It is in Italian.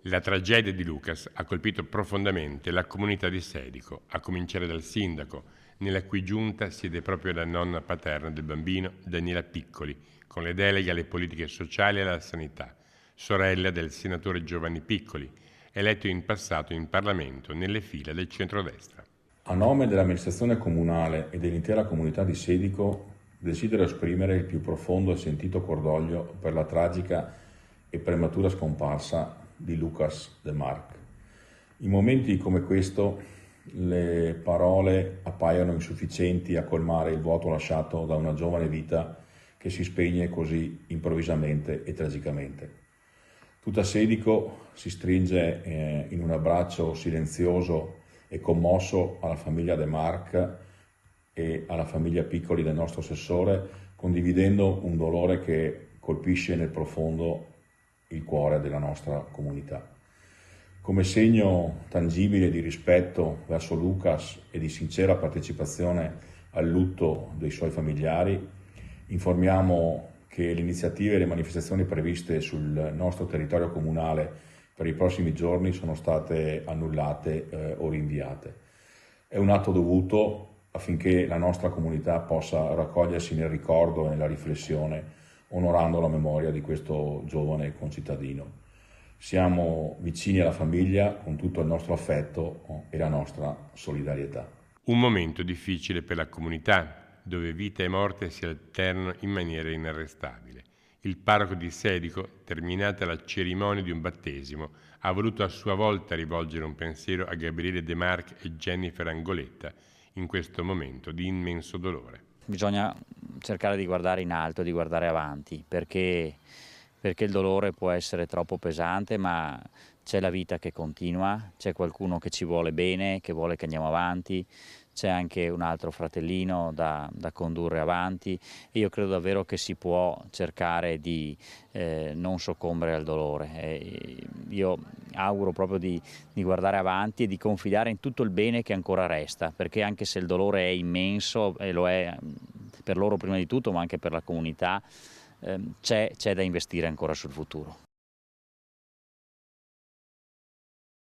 La tragedia di Lucas ha colpito profondamente la comunità di Sedico, a cominciare dal sindaco, nella cui giunta siede proprio la nonna paterna del bambino, Daniela Piccoli, con le deleghe alle politiche sociali e alla sanità, sorella del senatore Giovanni Piccoli, eletto in passato in Parlamento nelle fila del centrodestra. A nome dell'amministrazione comunale e dell'intera comunità di Sedico, desidero esprimere il più profondo e sentito cordoglio per la tragica e prematura scomparsa di Lucas De March. In momenti come questo le parole appaiono insufficienti a colmare il vuoto lasciato da una giovane vita che si spegne così improvvisamente e tragicamente. Tutta Sedico si stringe in un abbraccio silenzioso e commosso alla famiglia De March e alla famiglia Piccoli del nostro assessore, condividendo un dolore che colpisce nel profondo il cuore della nostra comunità. Come segno tangibile di rispetto verso Lucas e di sincera partecipazione al lutto dei suoi familiari, informiamo che le iniziative e le manifestazioni previste sul nostro territorio comunale per i prossimi giorni sono state annullate o rinviate. È un atto dovuto affinché la nostra comunità possa raccogliersi nel ricordo e nella riflessione, onorando la memoria di questo giovane concittadino. Siamo vicini alla famiglia con tutto il nostro affetto e la nostra solidarietà. Un momento difficile per la comunità, dove vita e morte si alternano in maniera inarrestabile. Il parroco di Sedico, terminata la cerimonia di un battesimo, ha voluto a sua volta rivolgere un pensiero a Gabriele De March e Jennifer Angoletta in questo momento di immenso dolore. Bisogna cercare di guardare in alto, di guardare avanti, perché il dolore può essere troppo pesante, ma c'è la vita che continua, c'è qualcuno che ci vuole bene, che vuole che andiamo avanti, c'è anche un altro fratellino da condurre avanti e io credo davvero che si può cercare di non soccombere al dolore. Io auguro proprio di guardare avanti e di confidare in tutto il bene che ancora resta, perché anche se il dolore è immenso, e lo è per loro prima di tutto, ma anche per la comunità, c'è da investire ancora sul futuro.